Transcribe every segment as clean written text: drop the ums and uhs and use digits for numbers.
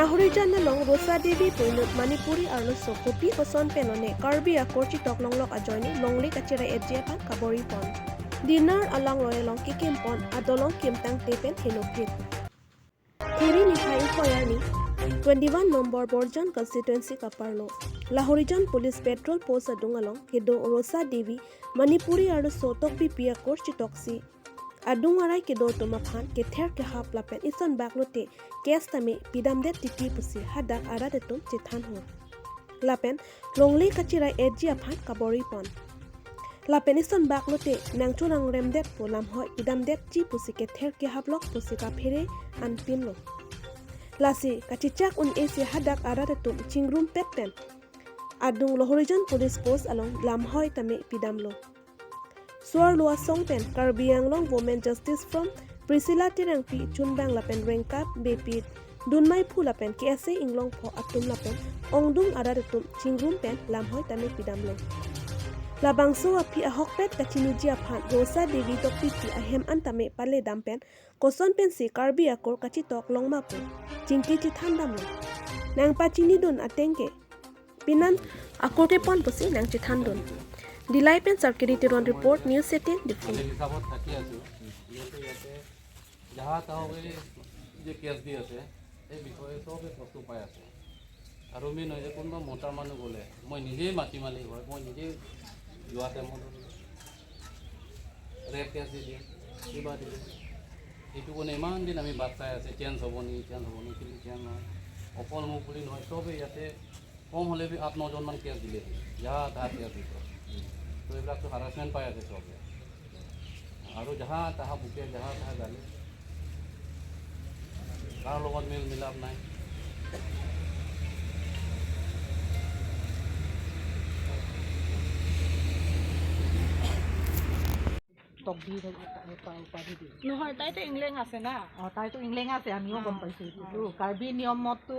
Nahurijan na long Rosa Devi inut manipuri arlosokarbi oson penone karbi akur chetok longle ajoine longle kacherai phan kabor phan. Dinner alang royalong kikim pon adolong kimtang tepen hinukrit. Theri ni thai foyani 21 number Borjan constituency kaparlo. Lahorijan police petrol post adungalong kedo Rosa Devi manipuri arlosotok pipi akur chetoksi. Adungarai kedo toma phan ke ther ke hap lapen ison baklote kes tame pidamdet titi pusi hadak aradetum chethan ho lapen longle kacherai phan kabori pon lapen ison baklote nangchurang remdet polam hoi pidamdet chi pusi ke ther ke hablok pusi ka phere an pinlo lasi kachichak un esi hadak aradetum chingrum petten adung Lohorijan police post along lam hoi tame pidamlo Suar luas songpen Karbiang long women justice from Priscilla Tirangpi chunbang lapen rengkap bepit dunmai phu lapen KSA inglong pho atum lapen ongdung araretum chingrum pen lamhoi tame pidamlo labangso api ahok pet kachiniji aphan Rosa Devi tokpi pi ahem antame pale dampen koson pen si karbi akor kachitok longma pu chingki chithan damlo nang pachini dun atengke pinan akote pon pusi nang chithan dun Dilai pen sarkari tiron report news 18 different. जहाँ तावे जे case दी আছে এই বিষয়ে সবে বস্তু পাই আছে আৰু আমি নহয় যে কোনোবা মোটাৰ মানুহ গ'লে মই নিজেই মাতি মালিক হয় মই নিজেই যোৱা টাইমত ৰেপ কেছ দি দিম কিবা দিম এইটো কাৰণে ইমান দিন আমি বাট চাই আছে চেঞ্জ হ'ব নি কিন্তু চেঞ্জ নহয় অকল মোক বুলি নহয় চবেই ইয়াতে কম হ'লে 8-9 মান কেছ দিলে যাহা তাহা কেছ দিব তো এইবিলাকতো হাৰাছমেণ্ট পাই আছে চবে আৰু যাহা তাহা বুকে যাহা তাহা গালে কাৰ লগত মিল মিলাপ নাই নহয় তাইতো ইংলেং আছে না তাইতো ইংলেং আছে আমিও গম পাইছোঁ এইটো কাৰ্বি নিয়মতো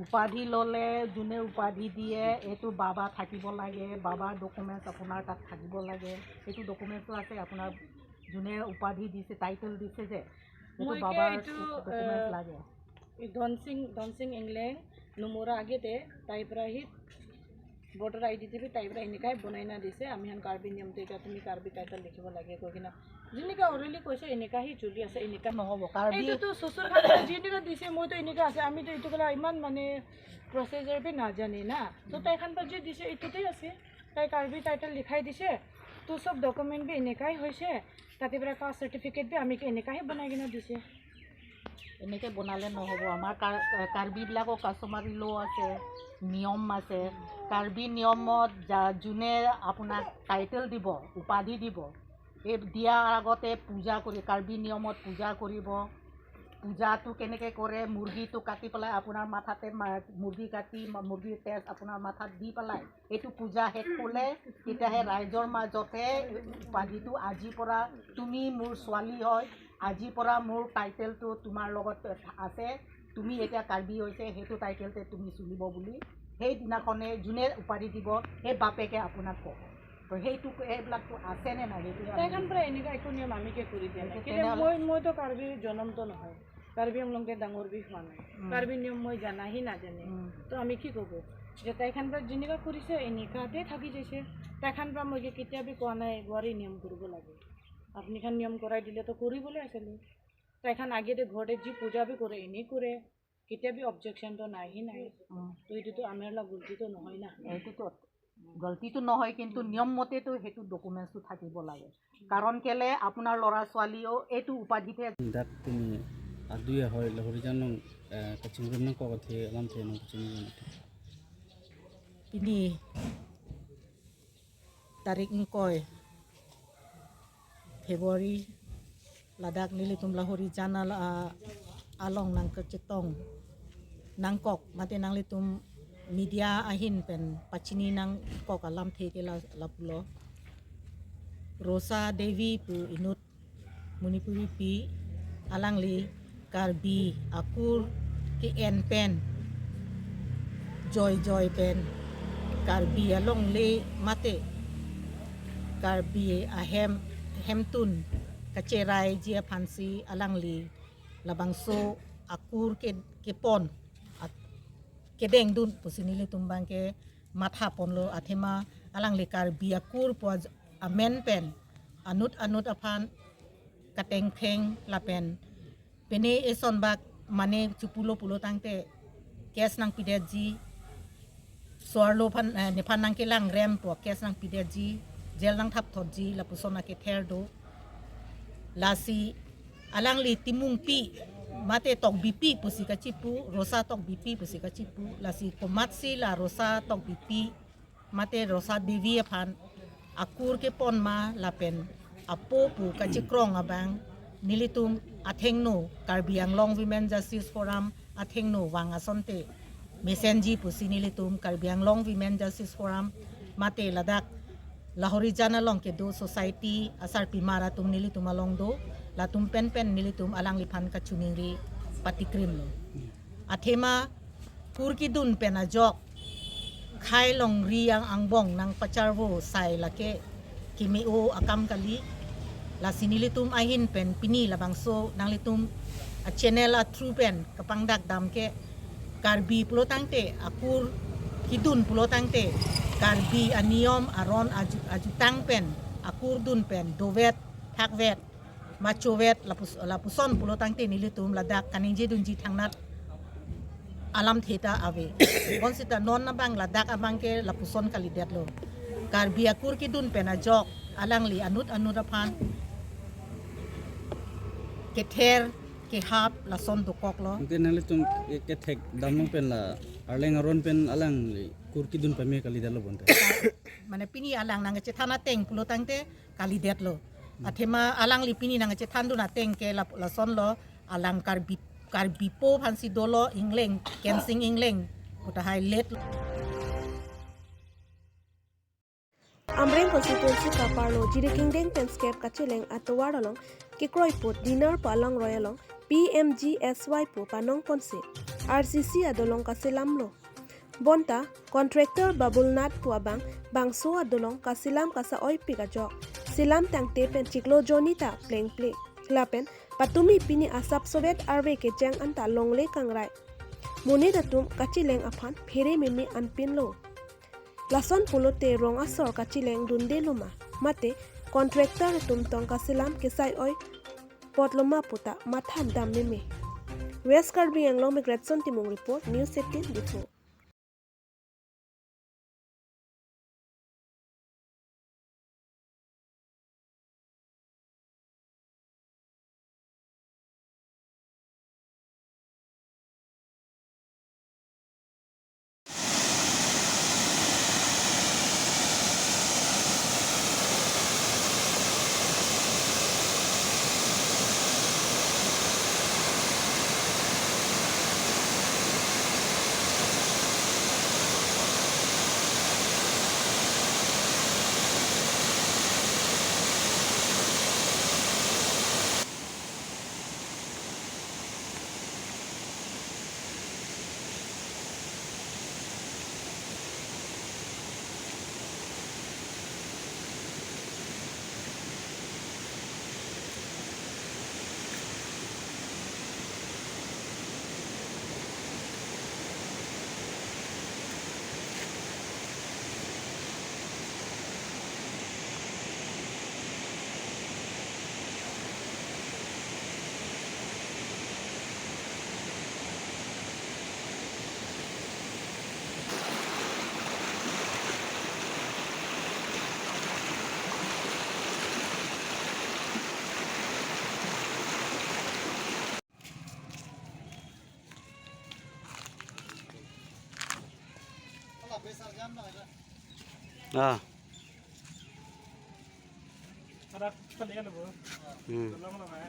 উপাধি ল'লে যোনে উপাধি দিয়ে এইটো বাবা থাকিব লাগে বাবাৰ ডকুমেণ্টছ আপোনাৰ তাত থাকিব লাগে এইটো ডকুমেণ্টছো আছে আপোনাৰ যোনে উপাধি দিছে টাইটেল দিছে যে এইটো বাবাৰ ডকুমেণ্টছ লাগে ডনসিং ইংলেং নুমৰা আগতে তাইৰ পৰা সি ভোটাৰ আইডি টিপি তাইৰ পৰা এনেকাই বনাই না দিছে আমি হান কাৰ্বি নিয়মটো এতিয়া তুমি কাৰ্বি টাইটেল লিখিব লাগে কৈ কিনা যেনেকা অৰেলি কৈছে এনেকা সি চলি আছে এনেকা নহ'ব কাৰ্বি এইটোতো চচৰ কাৰণে যেনেকা দিছে মইতো এনেকা আছে আমিতো এইটো কলা ইমান মানে প্ৰচেজাৰ বি নাজানে না তো তাইখান পৰা যে দিছে এইটোতেই আছে তাই কাৰ্বি টাইটেল লিখাই দিছে তো সব ডকুমেণ্ট বি এনেকাই হৈছে তাতে পৰা কাষ্ট চাৰ্টিফিকেট বি আমি এনেকাহে বনাই কিনা দিছে এনেকৈ বনালে নহ'ব আমাৰ কাৰ্বিবিলাকৰ কাষ্টমাৰী ল' আছে নিয়ম আছে কাৰ্বি নিয়মত যোনে আপোনাক টাইটেল দিব উপাধি দিব এই দিয়াৰ আগতে পূজা কৰি কাৰ্বি নিয়মত পূজা কৰিব পূজাটো কেনেকৈ কৰে মুৰ্গীটো কাটি পেলাই আপোনাৰ মাথাতে মুৰ্গী কাটি মুৰ্গীৰ তেজ আপোনাৰ মাথাত দি পেলাই এইটো পূজা শেষ হ'লে তেতিয়াহে ৰাইজৰ মাজতে উপাধিটো আজিৰ পৰা তুমি মোৰ ছোৱালী হয় আজিৰ পৰা মোৰ টাইটেলটো তোমাৰ লগত আছে তুমি এতিয়া কাৰ্বি হৈছে সেইটো টাইটেলতে তুমি চলিব বুলি সেইদিনাখনে যোনে উপাধি দিব সেই বাপেকে আপোনাক ক'ব তো সেইটো এইবিলাকতো আছেনে নাই সেইটো তাইখান পৰা এনেকুৱা একো নিয়ম আমিকে কৰি দিয়া নাই কিন্তু মইতো কাৰ্বি জনমতো নহয় কাৰ্বি আমলংকে ডাঙৰ বিষ হোৱা নাই কাৰ্বি নিয়ম মই জানাহি নাজানে তো আমি কি ক'ব যে তাইখান পৰা যেনেকুৱা কৰিছে এনেকুৱাতে থাকি যাইছে তাইখান পৰা মই কেতিয়াবা কোৱা নাই বোৱাৰী নিয়ম কৰিব লাগে আপুনি খান নিয়ম কৰাই দিলে তো কৰিবলৈ আছিলোঁ তাইখান আগেতে ঘৰতে যি পূজা বি কৰে এনেই কৰে কেতিয়াবা অবজেকশ্যনটো নাইহি নাই তো এইটোতো আমাৰ লগত গলতিটো নহয় না এইটোতো গলতিটো নহয় কিন্তু নিয়ম মতেতো সেইটো ডকুমেণ্টছটো থাকিব লাগে কাৰণ কেলে আপোনাৰ ল'ৰা ছোৱালীও এইটো উপাধিতে তুমি aduya hoy Lohorijan nong kachingrum nang ko the alam the nong kachingrum ini tarik ngkoy February ladak nilitum Lohorijan along nang kecetong nangkok mati nang litum media ahin pen pachini nang kok alam the ke lapulo Rosa Devi pu inut manipuri pi alangli karbi akur ke en pen joy pen karbi along le mate karbi ahem hemtun kacherai jia phansi alangli labangso akur ke pon kedeng dun pusinili tumbang ke matha ponlo athema alang le karbi akur po amen pen anut aphan kateng pheng lapen pene eson bak mane pulo tangte kes nang pideji Suarlo pan ne panang ke lang rem po kes nang pideji gel nang thap thotji la pusona ke ther do lasi alang li timung pi mate tok bipi pusi ka chipu rosa tok bipi pusi ka chipu lasi komatsi la rosa tok bipi mate rosa devi phan akur ke pon ma lapen apo pu ka chikrong abang nilitum athengno karbiang long women justice forum athengno wanga sonte mesenji pusi nilitum karbiang long women justice forum mate ladak lahori jana long ke do society asar pimara tum nilitum along do la tum pen nilitum alang liphan ka chuningri patikrim lo athema kurki dun pena jok khai long riang angbong nang pacharwo sai lake kimi o akam kali la sinilitum ahin pen pini labangso nang litum a channel a true pen kapangdak dam ke karbi pulotangte akur kidun pulotangte karbi aniom aron ajutang pen akur dun pen dovet thakvet machovet lapuson pulotangte nilitum ladak kaninje dunji thangnat alam theta ave konsita non na bang ladak abang ke lapuson kalidet lo karbi akur kidun pen ajok alang li anut aphan ke ther ke hap la son dokok lo ke nale tum ke thek damno pen la arleng aron pen alang li kurki dun pame kali dalo bonte mane pini alang nang che thana teng pulotangte kali det lo athema alang li pini nang che thandu na teng ke la son lo alang karbi po phansi dolo ingleng kensing ingleng puta hai let Amreng constituency kaparlo jirikingdeng penscape kachileng atwaralong kikroi put dinner palang royalong PMGSY po panong ponse RCC adolong kasilamlo bonta contractor babulnat puabang bangso adolong kasilam kasa oi pikajok silam tangte pen chiklo jonita pleng lapen patumi pini asap sovet arve ke jang anta longle kangrai muni datum kachileng aphan phere mimi anpin lo lason pulote rong asor kachileng dunde luma mate contractor tumtong kasilam kesai oi potloma puta mathan dam mimi West Karbi Anglong Migration Timung Report News 18 before ah Ada kalian apa? Belum lama ya.